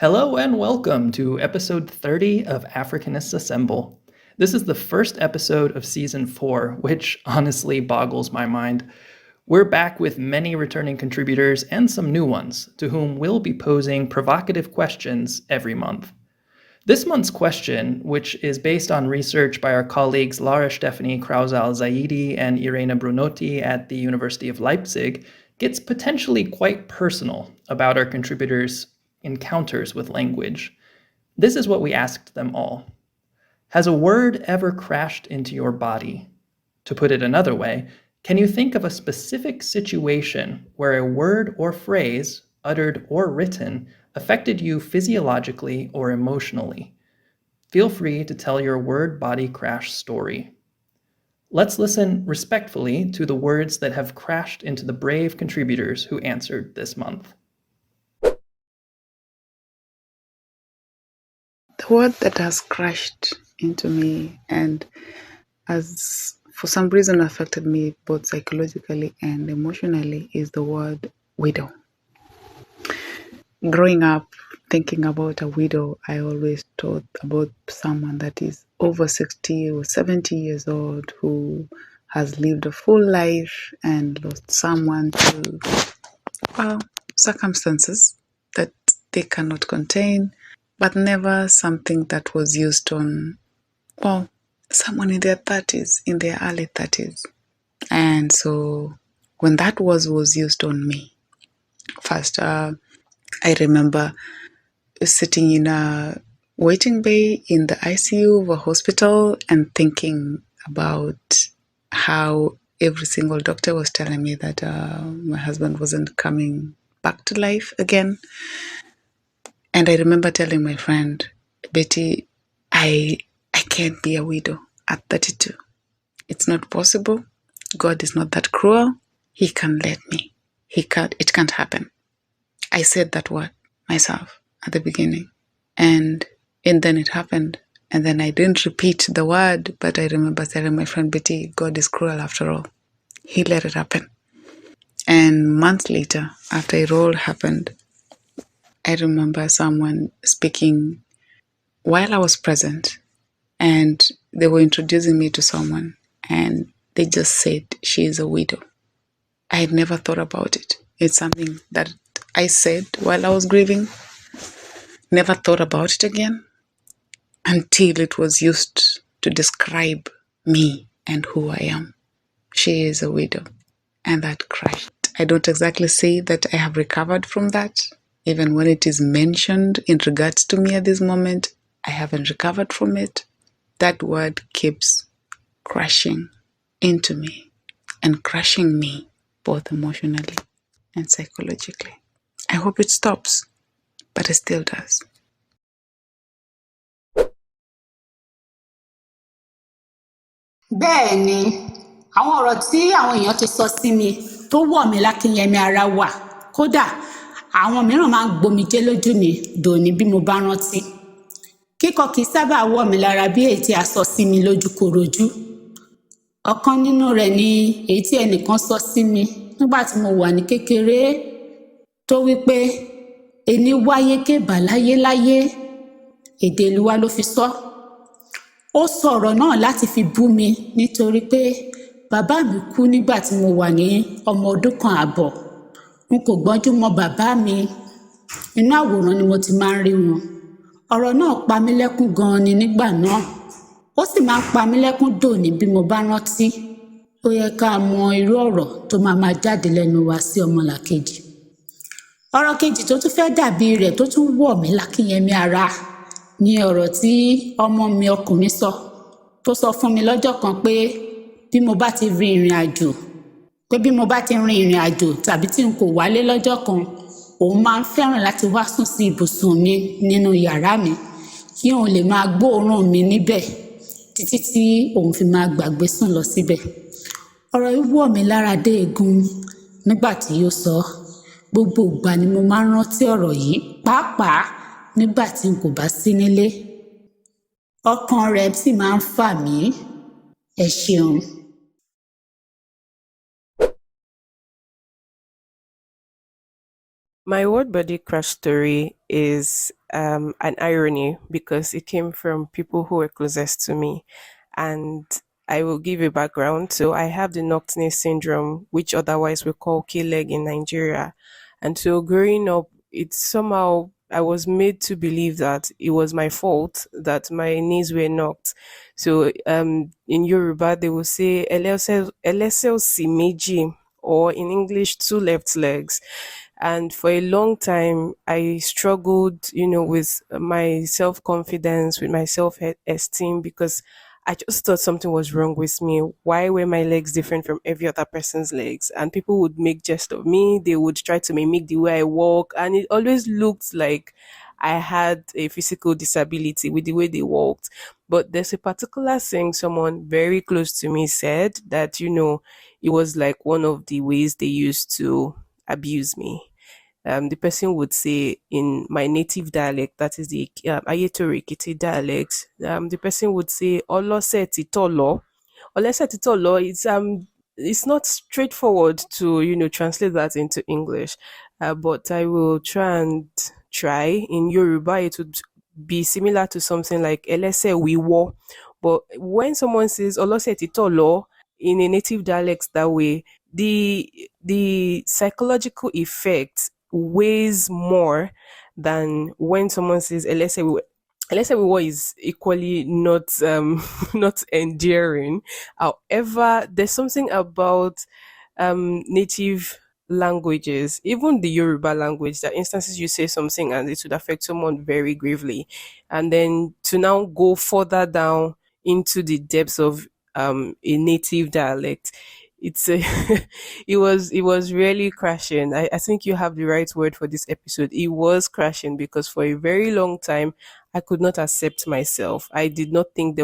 Hello and welcome to episode 30 of Afrikanists Assemble. This is the first episode of season 4, which honestly boggles my mind. We're back with many returning contributors and some new ones, to whom we'll be posing provocative questions every month. This month's question, which is based on research by our colleagues Lara Stephanie Krausal-Zaidi and Irene Brunotti at the University of Leipzig, gets potentially quite personal about our contributors' encounters with language. This is what we asked them all. Has a word ever crashed into your body? To put it another way, can you think of a specific situation where a word or phrase, uttered or written, affected you physiologically or emotionally? Feel free to tell your word-body crash story. Let's listen respectfully to the words that have crashed into the brave contributors who answered this month. The word that has crashed into me and has for some reason affected me both psychologically and emotionally is the word widow. Growing up, thinking about a widow, I always thought about someone that is over 60 or 70 years old who has lived a full life and lost someone to, circumstances that they cannot contain, but never something that was used on, someone in their 30s, in their early 30s. And so when that was used on me, first, I remember sitting in a waiting bay in the ICU of a hospital and thinking about how every single doctor was telling me that my husband wasn't coming back to life again. And I remember telling my friend, Betty, I can't be a widow at 32. It's not possible. God is not that cruel. He can't let me. It can't happen. I said that word myself at the beginning. And then it happened. And then I didn't repeat the word, but I remember telling my friend Betty, God is cruel after all. He let it happen. And months later, after it all happened, I remember someone speaking while I was present, and they were introducing me to someone, and they just said she is a widow. I had never thought about it. It's something that I said while I was grieving, never thought about it again until it was used to describe me and who I am. She is a widow, and that crashed. I don't exactly say that I have recovered from that. Even when it is mentioned in regards to me at this moment, I haven't recovered from it. That word keeps crashing into me and crushing me both emotionally and psychologically. I hope it stops, but it still does. Bẹ́ẹ̀ ni, àwọn ọ̀rọ̀ tí àwọn èèyàn ti sọ sí mi tó wọ̀ mí lákínyẹmí ara wà. Kódà, àwọn mìíràn máa ń gbomijé lójú mi dòní bí mo bá rántí. Kíkọ kìí sábà wọ̀ mí lára bí èyí tí a sọ sí mi lójúkorojú. Ọ̀kan nínú rẹ̀ ni èyí tí ẹnìkan sọ sí mi nígbà tí mo wà ní kékeré tó wí pé ẹni wáyé ké bàláyé láyé, èdè Ìlúwa ló fi sọ. Ó sọ ọ̀rọ̀ náà láti fi bú mi nítorí pé bàbá mi kú nígbà tí mo wà ní ọmọ ọdún kan àbọ̀. N kò gbọ́njú mọ́ bàbá mi. Inú àwòrán ni mo ti máa ń rí wọn. Ọ̀rọ̀ náà pa mí lẹ́kún gan-an ni nígbà náà. Ó sì máa ń pa mí lẹ́kún dòní bí mo bá rántí. Ó yẹ ká mọ irú ọ̀rọ̀ tó máa jáde lẹ́nu wa sí ọmọlàkejì. Ọ̀rọ̀ kejì tó tún fẹ́ dàbí rẹ̀ tó tún wọ̀ mí lákínyẹmí ara ni ọ̀rọ̀ tí ọmọ mi ọkùnrin sọ tó sọ fún mi lọ́jọ́ kan pé bí mo bá ti rin ìrìn àjò tàbí tí n kò wálé lọ́jọ́ kan, òun máa ń fẹ́ràn láti wá sùn sí ibùsùn mi nínú yàrá mi kí òun lè máa gbóòórùn mi níbẹ̀ títí tí òun fi máa gbàgbé sùn lọ síbẹ̀. Ọ̀rọ̀ yìí wọ̀ mí lára dé egun nígbà tí ó sọ. Gbogbo ìgbà ni mo máa ń rántí ọ̀rọ̀ yìí, pàápàá nígbà tí n kò bá sí nílé. Ọkàn rẹ̀ sì máa ń fà mí. Ẹ ṣeun. My word body crash story is an irony because it came from people who were closest to me. And I will give a background. So I have the Nocturnal syndrome, which otherwise we call K-leg in Nigeria. And so growing up, it's somehow I was made to believe that it was my fault that my knees were knocked. So in Yoruba, they will say "Elese osi meji," or in English, two left legs. And for a long time, I struggled, with my self confidence, with my self esteem, because I just thought something was wrong with me. Why were my legs different from every other person's legs? And people would make jest of me. They would try to mimic the way I walk. And it always looked like I had a physical disability with the way they walked. But there's a particular thing someone very close to me said that, it was like one of the ways they used to abuse me. The person would say in my native dialect, that is the Ayetoro Ekiti dialect, the person would say, Olose títọ. Olose títọ, it's not straightforward to, translate that into English. But I will try. In Yoruba, it would be similar to something like Elese wiwo. But when someone says Olose títọ in a native dialect that way, the psychological effect weighs more than when someone says Elesewiwo is equally not not endearing. However, there's something about native languages, even the Yoruba language, that instances you say something and it would affect someone very gravely. And then to now go further down into the depths of a native dialect, it's a it was really crashing. I think you have the right word for this episode. It was crashing because for a very long time I could not accept myself. I did not think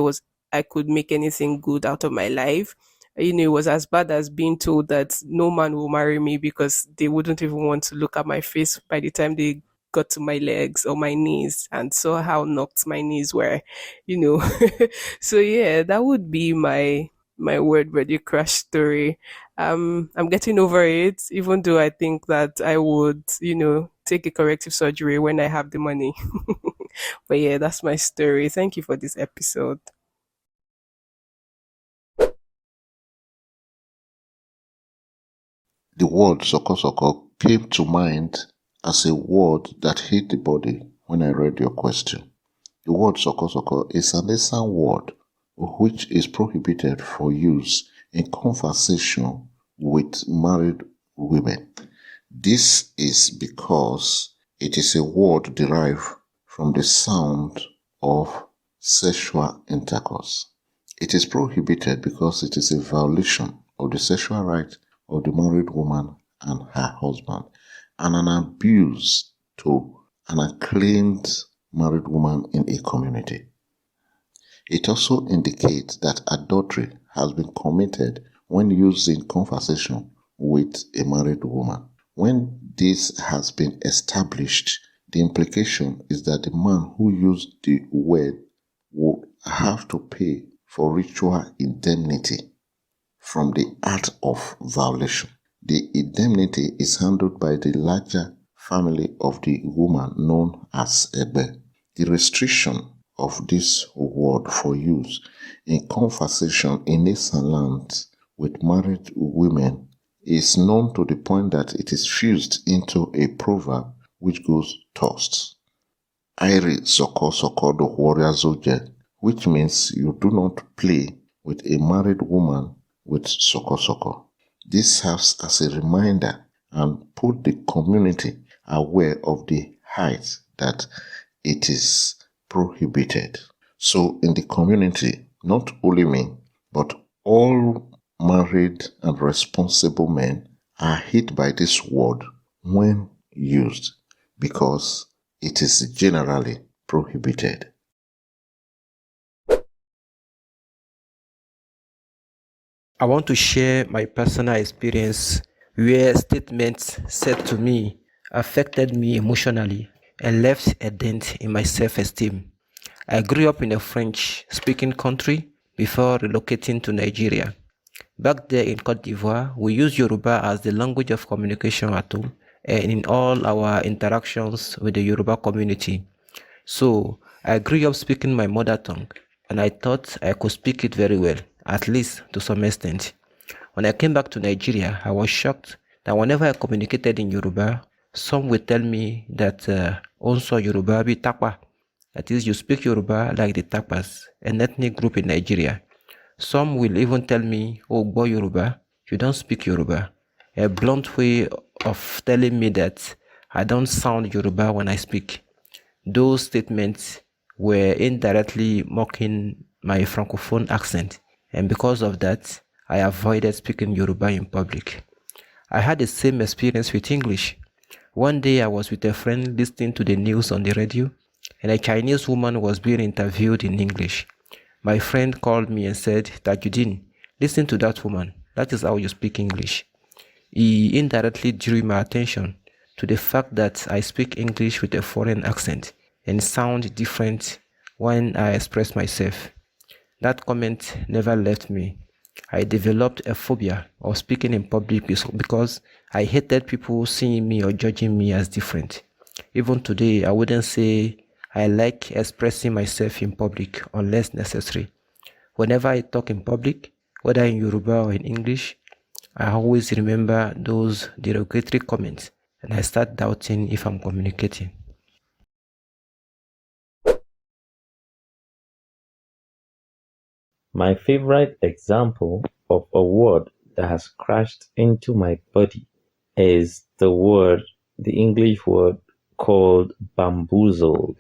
I could make anything good out of my life. It was as bad as being told that no man will marry me because they wouldn't even want to look at my face by the time they got to my legs or my knees and saw how knocked my knees were, you know. So yeah, that would be my word ready crash story. I'm getting over it, even though I think that I would, take a corrective surgery when I have the money. But yeah, that's my story. Thank you for this episode. The word sokosọko came to mind as a word that hit the body when I read your question. The word sokosọko is an Esan word which is prohibited for use in conversation with married women. This is because it is a word derived from the sound of sexual intercourse. It is prohibited because it is a violation of the sexual right of the married woman and her husband, and an abuse to an acclaimed married woman in a community. It also indicates that adultery has been committed when used in conversation with a married woman. When this has been established, the implication is that the man who used the word would have to pay for ritual indemnity from the act of violation. The indemnity is handled by the larger family of the woman known as Ebe. The restriction of this word for use in conversation in Esan lands with married women is known to the point that it is fused into a proverb which goes thus: Airi soko soko do warrior zoje, which means you do not play with a married woman with sokosoko. This serves as a reminder and put the community aware of the height that it is prohibited. So in the community, not only me, but all married and responsible men are hit by this word when used because it is generally prohibited. I want to share my personal experience where statements said to me affected me emotionally and left a dent in my self-esteem. I grew up in a French-speaking country before relocating to Nigeria. Back there in Cote d'Ivoire, we used Yoruba as the language of communication at home and in all our interactions with the Yoruba community. So I grew up speaking my mother tongue, and I thought I could speak it very well, at least to some extent. When I came back to Nigeria, I was shocked that whenever I communicated in Yoruba, some would tell me that also Yoruba be takwa. That is, you speak Yoruba like the Tapas, an ethnic group in Nigeria. Some will even tell me, oh boy Yoruba, you don't speak Yoruba. A blunt way of telling me that I don't sound Yoruba when I speak. Those statements were indirectly mocking my Francophone accent, and because of that, I avoided speaking Yoruba in public. I had the same experience with English. One day I was with a friend listening to the news on the radio, and a Chinese woman was being interviewed in English. My friend called me and said, Tajudeen, listen to that woman. That is how you speak English. He indirectly drew my attention to the fact that I speak English with a foreign accent and sound different when I express myself. That comment never left me. I developed a phobia of speaking in public because I hated people seeing me or judging me as different. Even today, I wouldn't say I like expressing myself in public unless necessary. Whenever I talk in public, whether in Yoruba or in English, I always remember those derogatory comments, and I start doubting if I'm communicating. My favorite example of a word that has crashed into my body is the English word called bamboozled.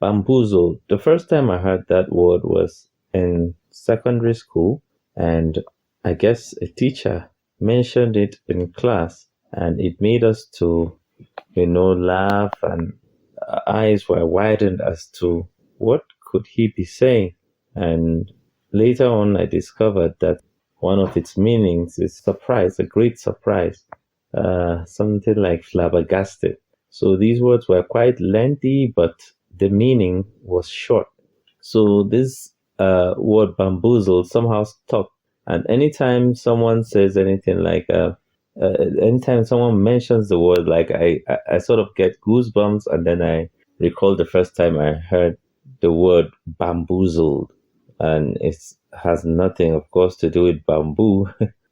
Bamboozled. The first time I heard that word was in secondary school, and I guess a teacher mentioned it in class, and it made us to, laugh, and our eyes were widened as to what could he be saying. And later on, I discovered that one of its meanings is surprise, a great surprise, something like flabbergasted. So these words were quite lengthy, but the meaning was short. So this word bamboozled somehow stuck. And anytime someone says anything like, anytime someone mentions the word, like I sort of get goosebumps, and then I recall the first time I heard the word bamboozled. And it has nothing, of course, to do with bamboo.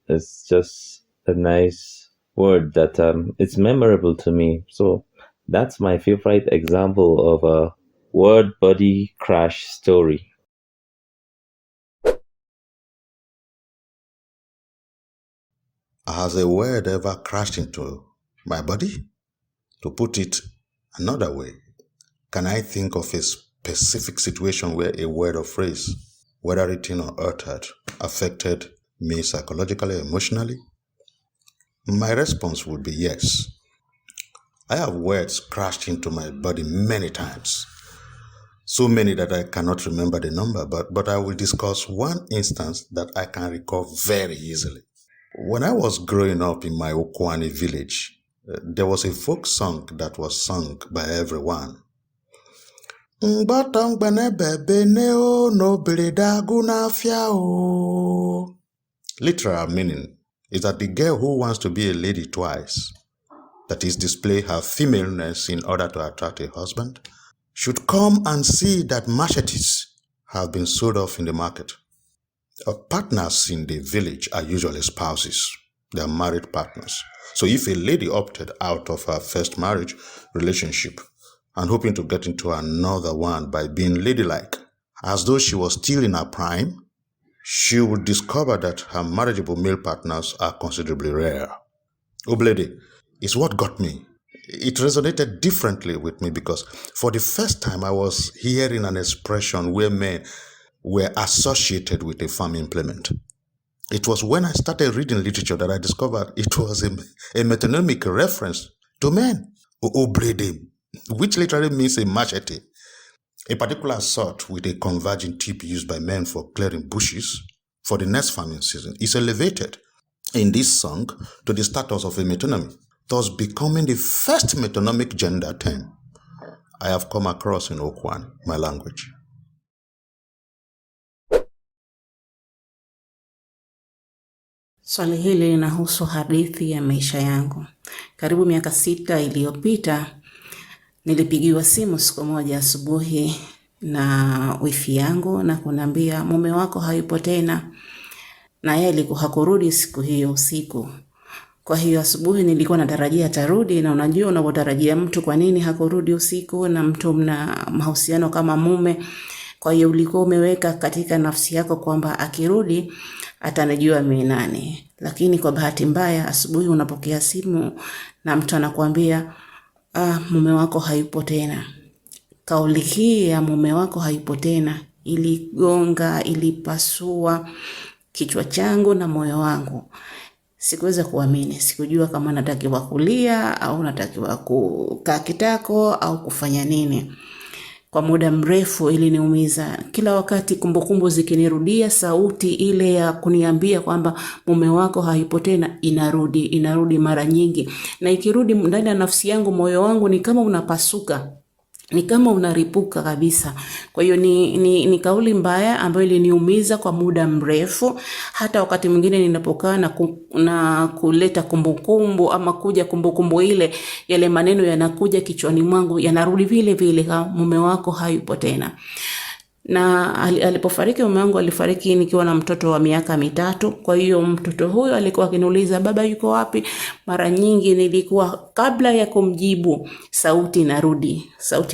It's just a nice word that it's memorable to me. So that's my favorite example of a word body crash story. Has a word ever crashed into my body? To put it another way, can I think of a specific situation where a word or phrase, whether written or uttered, affected me psychologically, emotionally? My response would be yes. I have words crashed into my body many times. So many that I cannot remember the number, but I will discuss one instance that I can recall very easily. When I was growing up in my Okwani village, there was a folk song that was sung by everyone. Literal meaning is that the girl who wants to be a lady twice, that is, display her femaleness in order to attract a husband, should come and see that machetes have been sold off in the market. Partners in the village are usually spouses. They are married partners. So if a lady opted out of her first marriage relationship and hoping to get into another one by being ladylike, as though she was still in her prime, she would discover that her marriageable male partners are considerably rare. Oblede is what got me. It resonated differently with me because for the first time I was hearing an expression where men were associated with a farm implement. It was when I started reading literature that I discovered it was a metonymic reference to men, oblede, which literally means a machete, a particular sort with a converging tip used by men for clearing bushes for the next farming season, is elevated in this song to the status of a metonymy, thus becoming the first metonymic gender term I have come across in Okwan, my language. Swali hili linahusu hadithi ya maisha yangu. Karibu miaka 6 iliyopita nilipigiwa simu siku moja asubuhi na wifi yangu na kuniambia mume wako hayupo tena, na yeye alikuwa hakurudi siku hiyo usiku. Kwa hiyo asubuhi nilikuwa natarajia atarudi, na unajua unapotarajia mtu kwa nini hakurudi usiku na mtu mna mahusiano kama mume. Kwa hiyo ulikuwa umeweka katika nafsi yako kwamba akirudi atanijua mimi nani. Lakini kwa bahati mbaya asubuhi unapokea simu na mtu anakuambia mume wako hayupo tena. Kauli hii ya mume wako hayupo tena iligonga, ilipasua kichwa changu na moyo wangu. Sikuweza kuamini, sikujua kama natakiwa kulia au natakiwa kukaa kitako au kufanya nini. Kwa muda mrefu iliniumiza. Kila wakati kumbukumbu zikinirudia, sauti ile ya kuniambia kwamba mume wako hayupo tena inarudi mara nyingi. Na ikirudi ndani ya nafsi yangu, moyo wangu ni kama unapasuka, ni kama unaripuka kabisa. Kwa hiyo ni kauli mbaya ambayo iliniumiza kwa muda mrefu. Hata wakati mwingine ninapokaa na kuleta kumbukumbu ama kuja kumbukumbu ile, yale maneno yanakuja kichwani mwangu, yanarudi vile vile, kama mume wako hayupo tena. Na alipofariki mume wangu, alifariki nikiwa na mtoto wa miaka 3. Kwa hiyo mtoto huyo alikuwa akiniuliza baba yuko wapi. Mara nyingi nilikuwa kabla ya kumjibu, sauti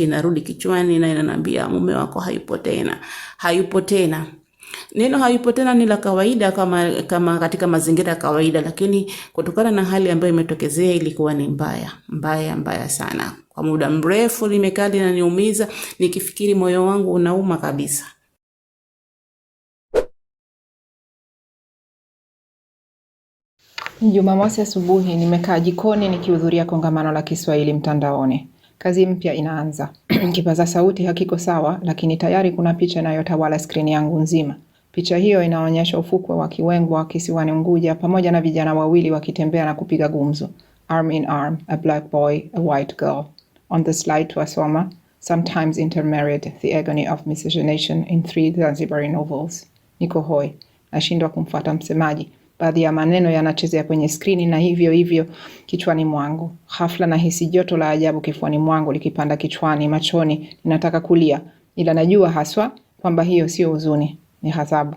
inarudi kichwani na inaniambia mume wako hayupo tena. Neno hayupo tena ni la kawaida kama katika mazingira ya kawaida, lakini kutokana na hali ambayo imetokezea ilikuwa ni mbaya sana. Kwa muda mrefu limekaa linaniumiza, nikifikiri moyo wangu unauma kabisa. Jumamosi asubuhi nimekaa jikoni nikihudhuria kongamano la Kiswahili mtandaoni. Kazi mpya inaanza. Kipaza sauti hakiko sawa, lakini tayari kuna picha inayotawala skrini yangu nzima. Picha hiyo inaonyesha ufukwe wa Kiwengwa kisiwani Unguja pamoja na vijana wawili wakitembea na kupiga gumzo. Arm in arm, a black boy, a white girl. On the slide twasoma, sometimes intermarried, the agony of miscegenation in 3 Zanzibari novels. Niko hoi, nashindwa kumfuata msemaji. Baadhi ya maneno yanachezea kwenye skrini na hivyo kichwani mwangu. Ghafla nahisi joto la ajabu kifuani mwangu likipanda kichwani, machoni, ninataka kulia. Ila najua haswa kwamba hiyo sio huzuni, ni ghadhabu.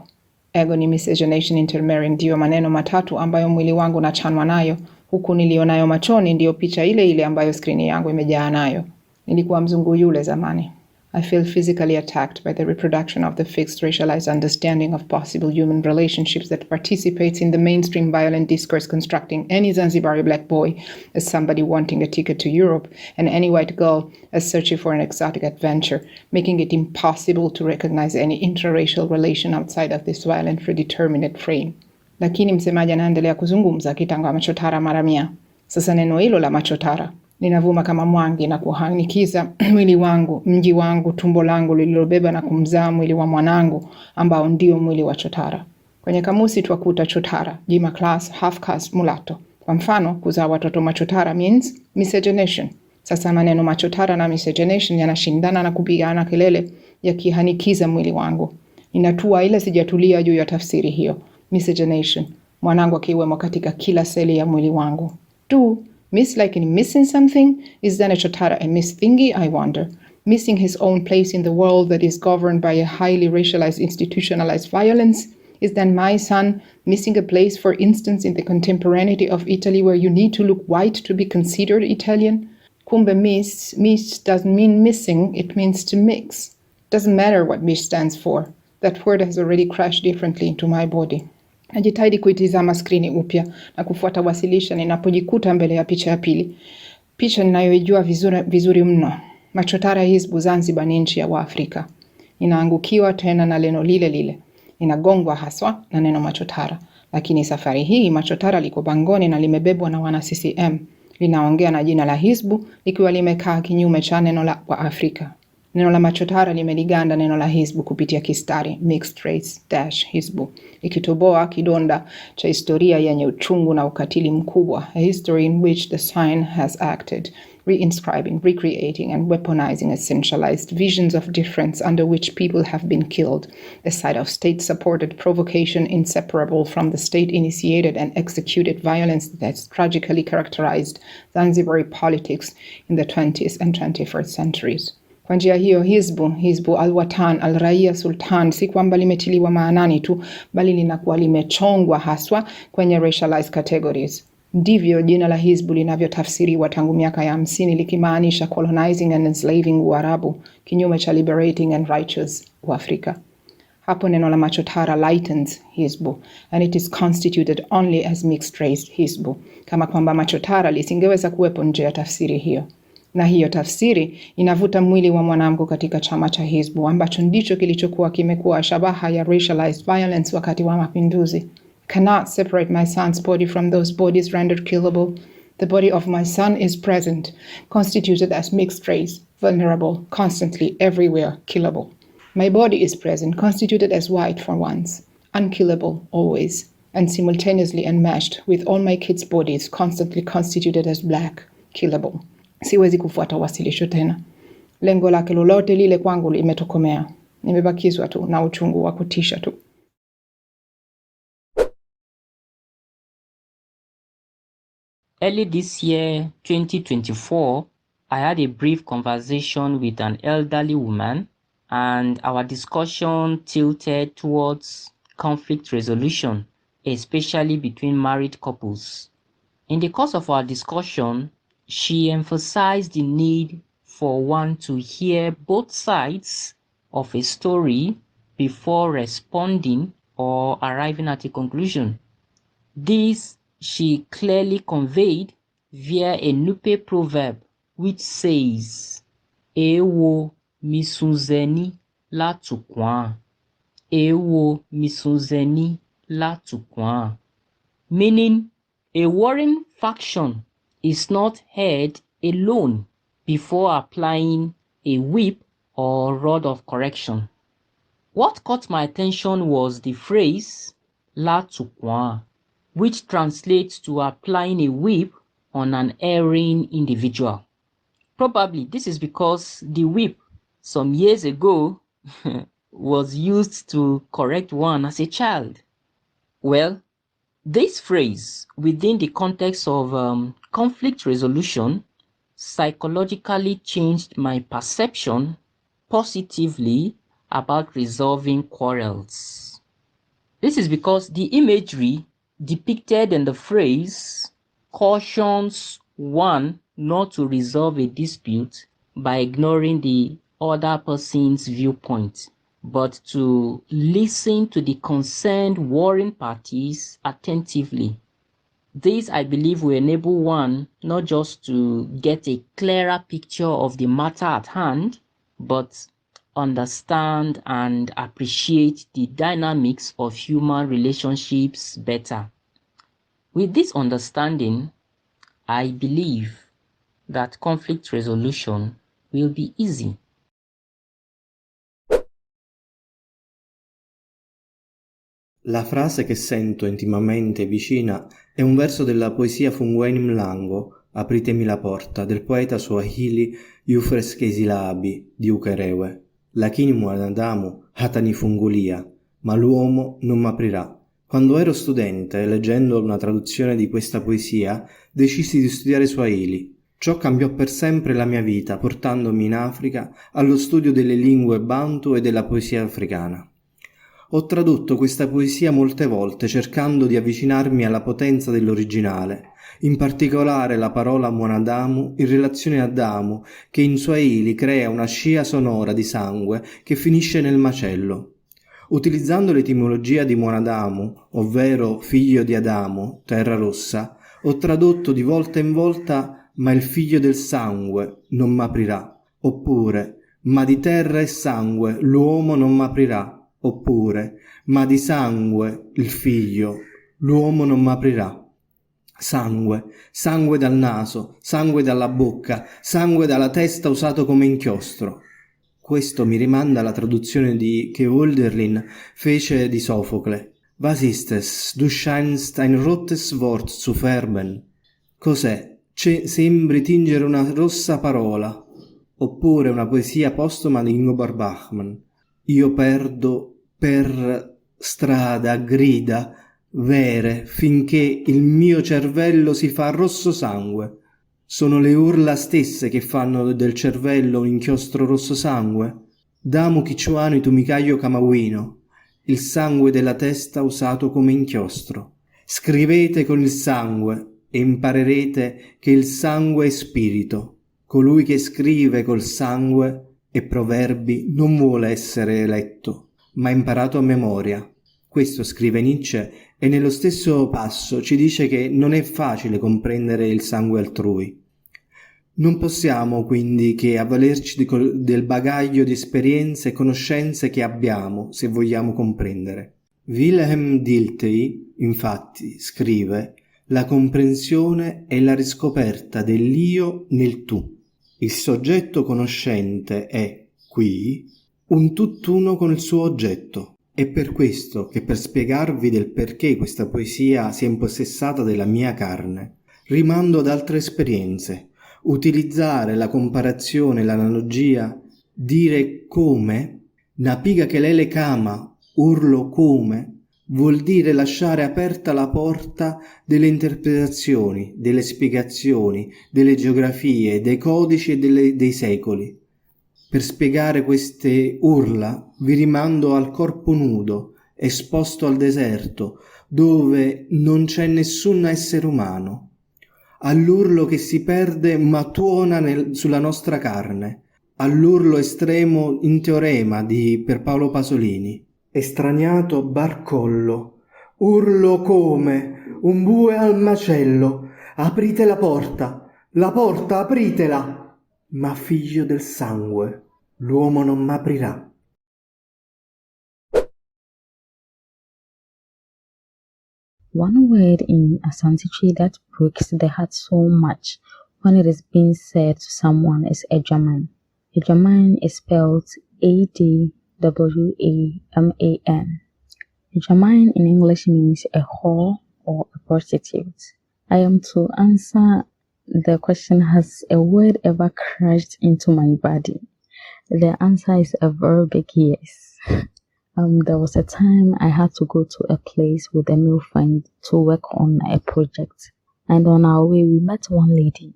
Agony, miscegenation, intermarrying ndio maneno matatu ambayo mwili wangu unachanwa nayo, huku nilionayo machoni ndio picha ile ambayo skrini yangu imejaa nayo. Nilikuwa mzungu yule zamani. I feel physically attacked by the reproduction of the fixed racialized understanding of possible human relationships that participates in the mainstream violent discourse constructing any Zanzibari black boy as somebody wanting a ticket to Europe and any white girl as searching for an exotic adventure, making it impossible to recognize any interracial relation outside of this violent predeterminate frame. Lakini msemaji anaendelea kuzungumza kitanga machotara mara 100. Sasa neno hilo la machotara linavuma kama mwangi na kuhanikiza mwili wangu, mji wangu, tumbo langu lililobeba na kumzaa mwili wa mwanangu ambao ndio mwili wa chotara. Kwenye kamusi twakuta chotara, jima class, half caste, mulato. Kwa mfano, kuzaa watoto machotara means miscegenation. Sasa maneno machotara na miscegenation yanashindana na kupigana kelele yakihanikiza mwili wangu. Ninatua ila sijatulia juu ya tafsiri hiyo. Miscegenation, mwanangu akiwemo katika kila seli ya mwili wangu. 2. Miss like in missing something? Is then a chotara a miss thingy, I wonder? Missing his own place in the world that is governed by a highly racialized institutionalized violence? Is then my son missing a place, for instance, in the contemporaneity of Italy where you need to look white to be considered Italian? Kumbe miss doesn't mean missing, it means to mix. Doesn't matter what miss stands for. That word has already crashed differently into my body. Najitahidi kuitizama skrini upya na kufuata wasilisha ninapojikuta mbele ya picha ya pili. Picha ninayoijua vizuri mno. Machotara Hizbu Zanzibar ni nchi ya Waafrika. Ninaangukiwa tena na neno lile. Ninagongwa haswa na neno machotara. Lakini safari hii machotara liko bangoni na limebebwa na wana CCM. Linaongea na jina la Hizbu likiwa limekaa kinyume cha neno la Waafrika. Neno la machotara limeliganda neno la Hizbu kupitia kistari mixed race - Hizbu, ikitoboa kidonda cha historia yenye uchungu na ukatili mkubwa, a history in which the sign has acted. reinscribing, recreating, and weaponizing essentialized visions of difference under which people have been killed, a side of state-supported provocation inseparable from the state-initiated and executed violence that's tragically characterized Zanzibari politics in the 20th and 21st centuries. Kwa njia hiyo Hizbu al-Watan al-Raia Sultan si kwamba limetiliwa maanani tu, bali linakuwa limechongwa haswa kwenye racialized categories. Ndivyo jina la Hizbu linavyotafsiriwa tangu miaka ya 50 likimaanisha colonizing and enslaving Uarabu, kinyume cha liberating and righteous Uafrika. Hapo neno la machotara lightens Hizbu, and it is constituted only as mixed race Hizbu, kama kwamba machotara lisingeweza kuwepo nje ya tafsiri hiyo. Na hiyo tafsiri inavuta mwili wa mwanamke katika chama cha Hizbu, ambacho ndicho kilichokuwa kimekuwa shabaha ya racialized violence wakati wa mapinduzi. Cannot separate my son's body from those bodies rendered killable. The body of my son is present, constituted as mixed race, vulnerable, constantly, everywhere, killable. My body is present, constituted as white for once, unkillable always, and simultaneously enmeshed with all my kids' bodies, constantly constituted as black, killable. Siwezi kufuata wasilisho tena. Lengo lake lolote lile kwangu limetokomea. Nimebakizwa tu na uchungu wa kutisha tu. Early this year, 2024, I had a brief conversation with an elderly woman, and our discussion tilted towards conflict resolution, especially between married couples. In the course of our discussion, she emphasized the need for one to hear both sides of a story before responding or arriving at a conclusion. This she clearly conveyed via a Nupe proverb which says, Ewo misunzeni la tukwan. Ewo misunzeni la tukwan. Meaning, a warring faction is not heard alone before applying a whip or rod of correction. What caught my attention was the phrase la tukwan, which translates to applying a whip on an erring individual. Probably this is because the whip some years ago was used to correct one as a child. Well, this phrase, within the context of conflict resolution, psychologically changed my perception positively about resolving quarrels. This is because the imagery depicted in the phrase cautions one not to resolve a dispute by ignoring the other person's viewpoint, but to listen to the concerned warring parties attentively. This, I believe, will enable one not just to get a clearer picture of the matter at hand, but understand and appreciate the dynamics of human relationships better. With this understanding, I believe that conflict resolution will be easy. La frase che sento intimamente vicina è un verso della poesia Fungueni Mlango, Apritemi la porta, del poeta Swahili Euphrates Kezilabi di Ukerewe. Lakini mwanadamu hatanifungulia, ma l'uomo non m'aprirà. Quando ero studente, leggendo una traduzione di questa poesia, decisi di studiare Swahili. Ciò cambiò per sempre la mia vita, portandomi in Africa allo studio delle lingue bantu e della poesia africana. Ho tradotto questa poesia molte volte cercando di avvicinarmi alla potenza dell'originale, in particolare la parola Mwanadamu in relazione a Damu, che in Swahili crea una scia sonora di sangue che finisce nel macello. Utilizzando l'etimologia di Mwanadamu, ovvero figlio di Adamo, terra rossa, ho tradotto di volta in volta ma il figlio del sangue non m'aprirà, oppure ma di terra e sangue l'uomo non m'aprirà, oppure ma di sangue il figlio l'uomo non m'aprirà. Sangue, sangue dal naso, sangue dalla bocca, sangue dalla testa usato come inchiostro. Questo mi rimanda alla traduzione che Hölderlin fece di Sofocle. Was ist es? Du scheinst ein rotes Wort zu färben. Cos'è? sembri tingere una rossa parola, oppure una poesia postuma di Ingmar Bergman. Io perdo per strada grida vere finché il mio cervello si fa rosso sangue. Sono le urla stesse che fanno del cervello un inchiostro rosso sangue. Damu kichuano itumicaio kamawino, il sangue della testa usato come inchiostro. Scrivete con il sangue e imparerete che il sangue è spirito. Colui che scrive col sangue e proverbi non vuole essere letto, ma imparato a memoria. Questo scrive Nietzsche e nello stesso passo ci dice che non è facile comprendere il sangue altrui. Non possiamo quindi che avvalerci del bagaglio di esperienze e conoscenze che abbiamo se vogliamo comprendere. Wilhelm Dilthey, infatti, scrive: la comprensione è la riscoperta dell'io nel tu. Il soggetto conoscente è, qui, un tutt'uno con il suo oggetto. È per questo che per spiegarvi del perché questa poesia sia impossessata della mia carne, rimando ad altre esperienze. Utilizzare la comparazione, l'analogia, dire come, napiga che lele kama, urlo come, vuol dire lasciare aperta la porta delle interpretazioni, delle spiegazioni, delle geografie, dei codici e dei secoli. Per spiegare queste urla vi rimando al corpo nudo, esposto al deserto, dove non c'è nessun essere umano, all'urlo che si perde ma tuona sulla nostra carne, all'urlo estremo in teorema di Pierpaolo Pasolini. Estraniato barcollo, urlo come un bue al macello, aprite la porta apritela, ma figlio del sangue, l'uomo non m'aprirà. One word in Asante that breaks the heart so much when it is being said to someone is Ejaman. Ejaman is spelled Adwaman. Ejaman in English means a whore or a prostitute. I am to answer the question, has a word ever crashed into my body? The answer is a very big yes. There was a time I had to go to a place with a male friend to work on a project. And on our way, we met one lady.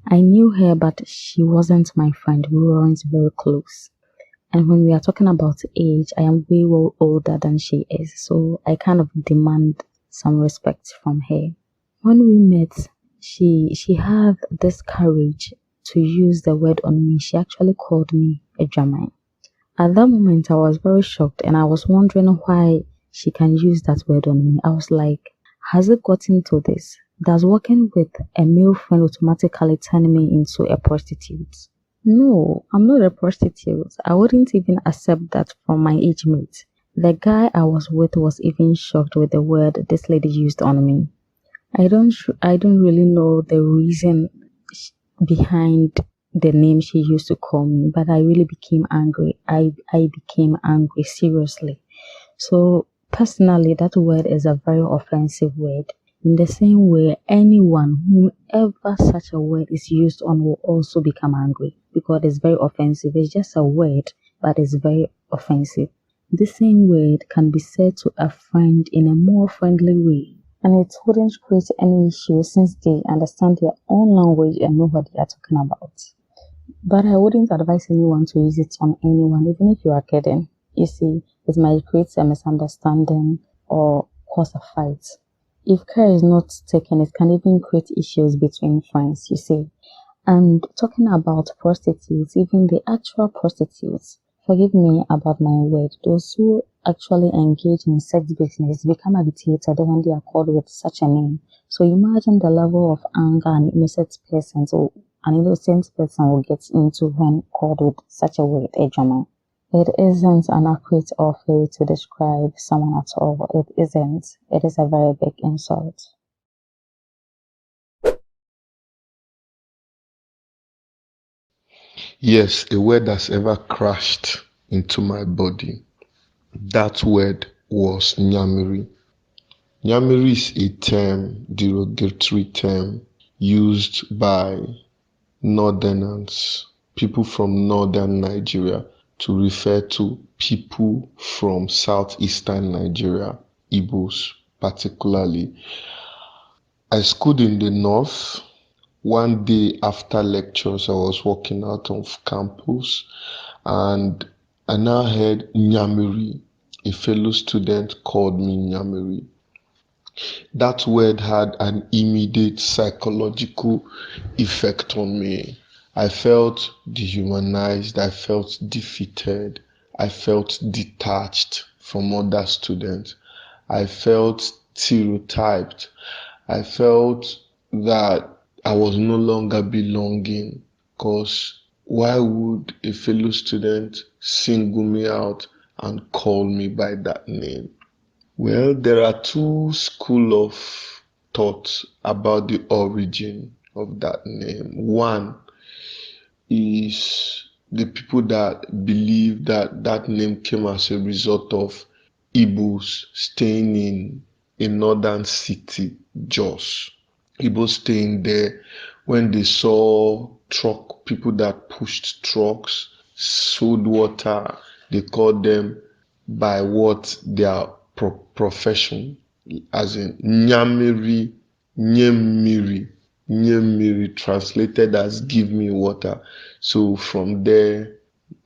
I knew her, but she wasn't my friend. We weren't very close. And when we are talking about age, I am way older than she is. So I kind of demand some respect from her. When we met, she had this courage to use the word on me. She actually called me a German. At that moment, I was very shocked and I was wondering why she can use that word on me. I was like, has it gotten to this? Does working with a male friend automatically turn me into a prostitute? No, I'm not a prostitute. I wouldn't even accept that from my age mate. The guy I was with was even shocked with the word this lady used on me. I don't really know the reason behind the name she used to call me, but I really became angry. I became angry, seriously. So personally, that word is a very offensive word. In the same way, anyone, whomever such a word is used on, will also become angry because it's very offensive. It's just a word, but it's very offensive. The same word can be said to a friend in a more friendly way, and it wouldn't create any issue since they understand their own language and know what they are talking about. But I wouldn't advise anyone to use it on anyone, even if you are kidding. You see, it might create a misunderstanding or cause a fight. If care is not taken, it can even create issues between friends, you see. And talking about prostitutes, even the actual prostitutes, forgive me about my word, those who actually engage in sex business become agitated when they are called with such a name. So imagine the level of anger an innocent person will get into when called with such a word, a German. It isn't an accurate or fair way to describe someone at all. It isn't. It is a very big insult. Yes, a word that's ever crashed into my body. That word was Nyamiri. Nyamiri is a term, derogatory term, used by northerners, people from northern Nigeria, to refer to people from southeastern Nigeria, Igbos particularly. I schooled in the north. One day after lectures, I was walking out of campus and I now heard Nyamiri. A fellow student called me Nyamiri. That word had an immediate psychological effect on me. I felt dehumanized, I felt defeated, I felt detached from other students. I felt stereotyped. I felt that I was no longer belonging, because why would a fellow student single me out and call me by that name? Well, there are two schools of thought about the origin of that name. One is the people that believe that that name came as a result of Igbos staying in a northern city, Jos. Igbos staying there when they saw people that pushed trucks, sold water, they called them by what their profession, as in Nyamiri, Nyemiri. Nyemiri translated as give me water. So from there,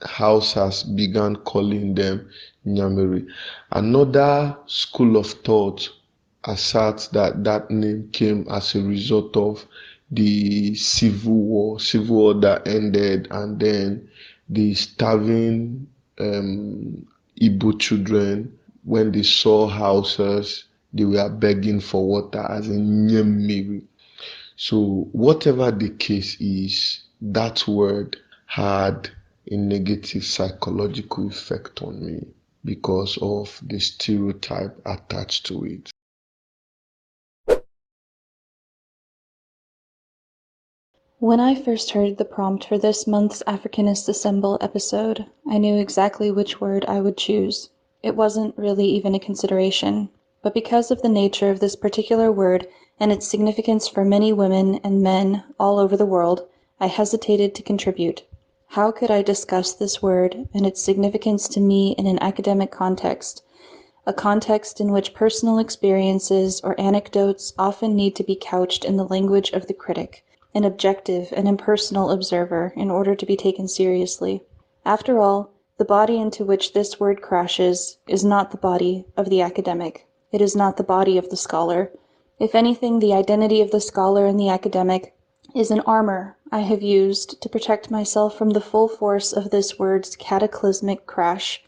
Hausas began calling them Nyamiri. Another school of thought asserts that that name came as a result of the civil war that ended, and then the starving Igbo children, when they saw houses, they were begging for water, as in Nyemiri. So whatever the case is, that word had a negative psychological effect on me because of the stereotype attached to it. When I first heard the prompt for this month's Afrikanists Assemble episode, I knew exactly which word I would choose. It wasn't really even a consideration, but because of the nature of this particular word and its significance for many women and men all over the world, I hesitated to contribute. How could I discuss this word and its significance to me in an academic context, a context in which personal experiences or anecdotes often need to be couched in the language of the critic, an objective and impersonal observer, in order to be taken seriously? After all, the body into which this word crashes is not the body of the academic. It is not the body of the scholar. If anything, the identity of the scholar and the academic is an armor I have used to protect myself from the full force of this word's cataclysmic crash.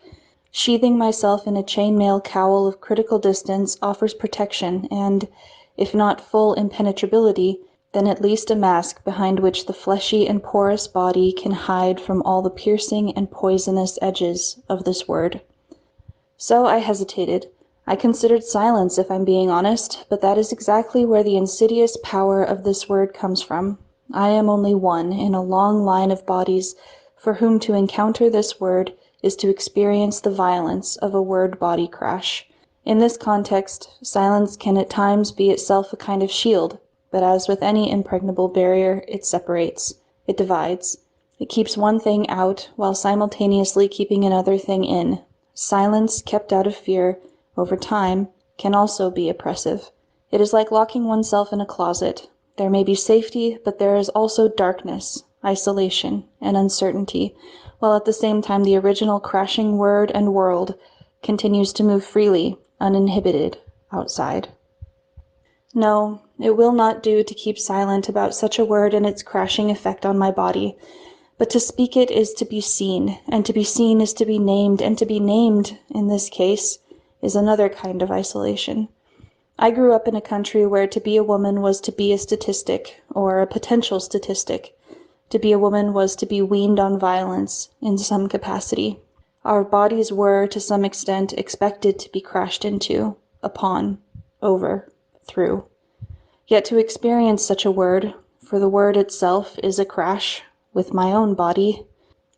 Sheathing myself in a chainmail cowl of critical distance offers protection and, if not full impenetrability, then at least a mask behind which the fleshy and porous body can hide from all the piercing and poisonous edges of this word. So I hesitated. I considered silence, if I'm being honest, but that is exactly where the insidious power of this word comes from. I am only one in a long line of bodies for whom to encounter this word is to experience the violence of a word-body crash. In this context, silence can at times be itself a kind of shield, but as with any impregnable barrier, it separates, it divides. It keeps one thing out while simultaneously keeping another thing in. Silence kept out of fear, over time, can also be oppressive. It is like locking oneself in a closet. There may be safety, but there is also darkness, isolation, and uncertainty, while at the same time the original crashing word and world continues to move freely, uninhibited, outside. No, it will not do to keep silent about such a word and its crashing effect on my body. But to speak it is to be seen, and to be seen is to be named, and to be named, in this case, is another kind of isolation. I grew up in a country where to be a woman was to be a statistic, or a potential statistic. To be a woman was to be weaned on violence in some capacity. Our bodies were, to some extent, expected to be crashed into, upon, over, through. Yet to experience such a word, for the word itself is a crash, with my own body.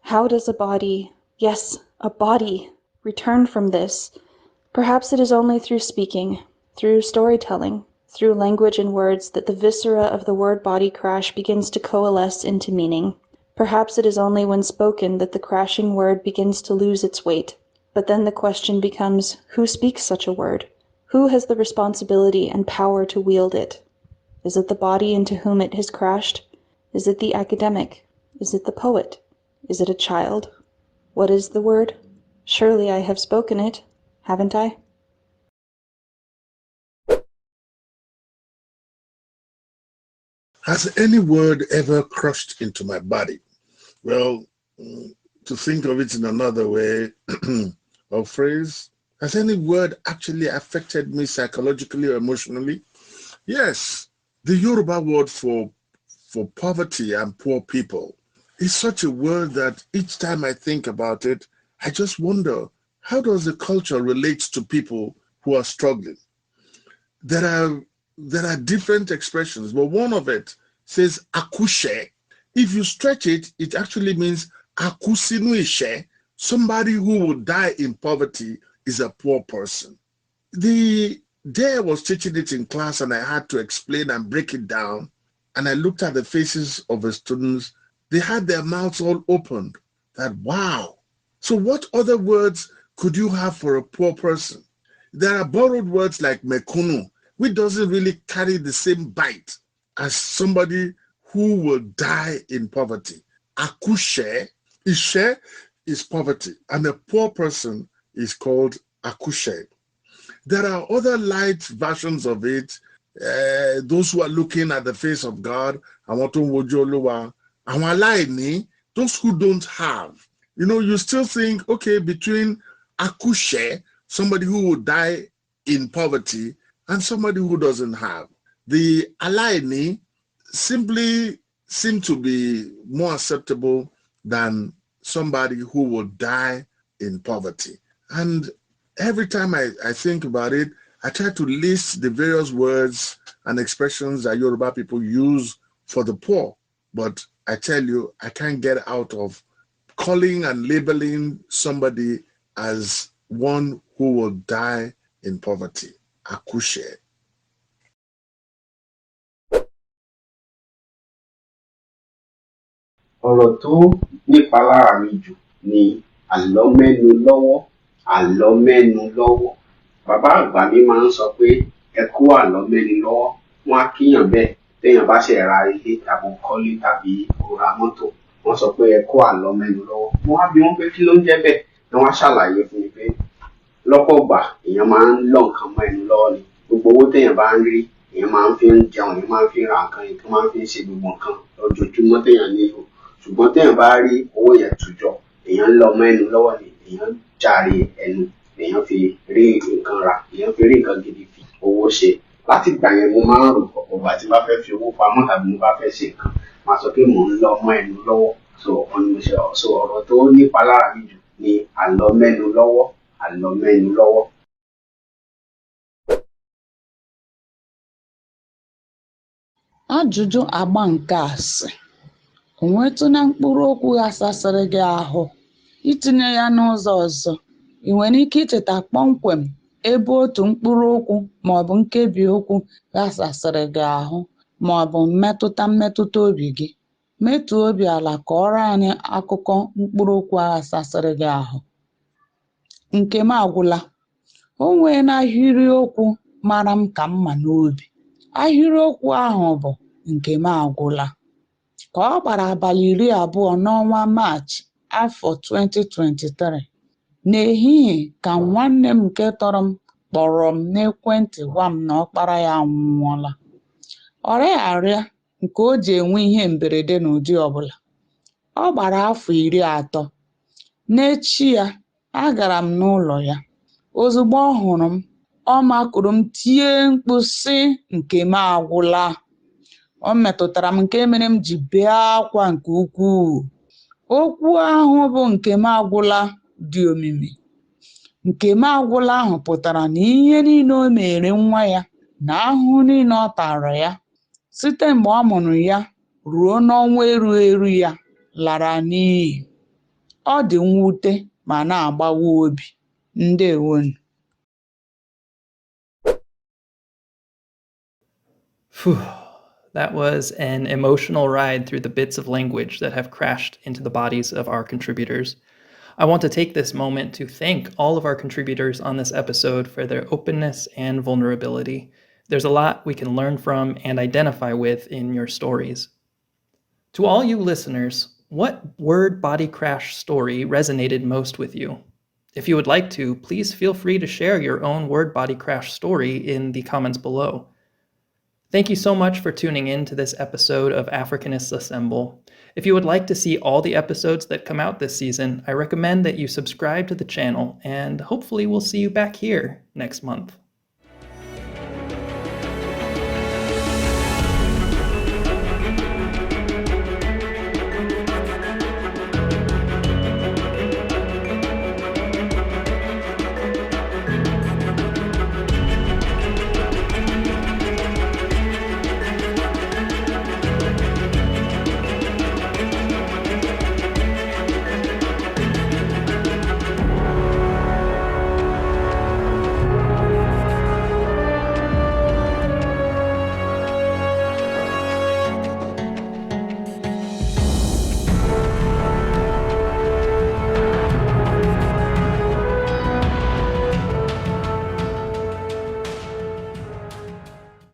How does a body, yes, a body, return from this? Perhaps it is only through speaking, through storytelling, through language and words that the viscera of the word-body crash begins to coalesce into meaning. Perhaps it is only when spoken that the crashing word begins to lose its weight. But then the question becomes, who speaks such a word? Who has the responsibility and power to wield it? Is it the body into whom it has crashed? Is it the academic? Is it the poet? Is it a child? What is the word? Surely I have spoken it, haven't I? Has any word ever crushed into my body? Well, to think of it in another way or phrase, has any word actually affected me psychologically or emotionally? Yes. The Yoruba word for poverty and poor people is such a word that each time I think about it, I just wonder, how does the culture relate to people who are struggling? There are different expressions, but one of it says akushe. If you stretch it, it actually means akusinuishe. Somebody who will die in poverty is a poor person. The day I was teaching it in class and I had to explain and break it down, and I looked at the faces of the students, they had their mouths all opened. That, wow. So what other words could you have for a poor person? There are borrowed words like mekunu, which doesn't really carry the same bite as somebody who will die in poverty. Akushe, ishe is poverty, and a poor person is called akushe. There are other light versions of it. Those who are looking at the face of God, those who don't have. You know, you still think, okay, between akushe, somebody who will die in poverty, and somebody who doesn't have. The alaini simply seem to be more acceptable than somebody who will die in poverty. And every time I think about it, I try to list the various words and expressions that Yoruba people use for the poor. But I tell you, I can't get out of calling and labeling somebody as one who will die in poverty. Akushe. Ọ̀rọ̀ tó nípa lára mi jù ni àlọ́mẹ́nu lọ́wọ́. Bàbá àgbà mi máa ń sọ pé ẹ kú àlọ́mẹ́nu lọ́wọ́. Wọ́n á kíyàn bẹ́ẹ̀ téèyàn bá ṣe ra ilé tàbí kọ́lé tàbí ra mọ́tò. Wọ́n sọ pé ẹ kú àlọ́mẹ́nu lọ́wọ́. Mo wá bi wọ́n pé kí ló ń jẹ́ bẹ́ẹ̀? Ni wọ́n á ṣàlàyé fún mi pé lọ́pọ̀ ìgbà èèyàn máa ń lọ nǹkan mọ́ ẹnu lọ́wọ́ ni. Gbogbo owó téèyàn bá ń rí, èèyàn máa ń fi ń jẹun, èèyàn máa ń fi ra nǹkan, èèyàn máa ń fi ń ṣe gbogbo nǹkan lójoojúmọ́ téèyàn nílò. Ṣùgbọ́n téèyàn bá rí owó yẹn tùjọ, èèyàn ń lọ mọ́ ẹnu lọ́wọ́ ni, èèyàn jàre ẹnu, èèyàn fi rí nǹkan rà, èèyàn fi rí nǹkan gidi fi owó ṣe. Láti ìgbà yẹn mo máa ń rò ọ̀pọ̀ ìgbà tí mo bá fẹ́ fi owó pamọ́ tàbí mo bá fẹ́ ṣe nǹkan, màá sọ pé mò ń lọ mọ́ ẹnu lọ́wọ́. So ọ̀rọ̀ tó nípa lára mi jù ni àlọ́mẹ́nu lọ́wọ́. Ajụjụ agba nke a sị, o nwetụna mkpụrụ okwu ghasasịrị gị ahụ, itinye ya n'ụzọ ọzọ, ị nwere ike icheta kpọmkwem ebe otu mkpụrụ okwu maọbụ nkebi okwu ghasasịrị gị ahụ maọbụ mmetụta obi gị. Metụọ obi ala kọọrọ anyị akụkọ mkpụrụ okwu ghasasịrị gị ahụ. Nke m agwụla. O nwee n'ahịrịokwu mara m ka mma n'obi. Ahịrịokwu ahụ bụ nke m agwụla. Ka ọ gbara abalị 20 n'ọnwa Maachị afọ 2023, n'ehihie ka nwanne m nke tọrọ m kpọrọ m n'ekwentị gwa m na ọkpara ya anwụọla. Ọ rịarịa nke o ji enwe ihe mberede n'ụdị ọbụla. Ọ gbara afọ 30. N'echi ya, agara m n'ụlọ ya. Ozugbo ọ hụrụ m, ọ makụrụ m tie mkpu sị nke m agwụla. Ọ metụtara m nke mere m ji bee akwa nke ukwuu. Okwu ahụ bụ nke m agwụla dị omimi. Nke m agwụla ahụ pụtara na ihe niile o mere nwa ya na ahụhụ niile ọ tara ya site mgbe ọ mụrụ ya ruo n'ọnwa eru ya lara n'iyi. Ọ dị mwute ma na-agbawa obi. Ndewonu. Phew, that was an emotional ride through the bits of language that have crashed into the bodies of our contributors. I want to take this moment to thank all of our contributors on this episode for their openness and vulnerability. There's a lot we can learn from and identify with in your stories. To all you listeners, what word body crash story resonated most with you? If you would like to, please feel free to share your own word body crash story in the comments below. Thank you so much for tuning in to this episode of Afrikanists Assemble. If you would like to see all the episodes that come out this season, I recommend that you subscribe to the channel, and hopefully we'll see you back here next month.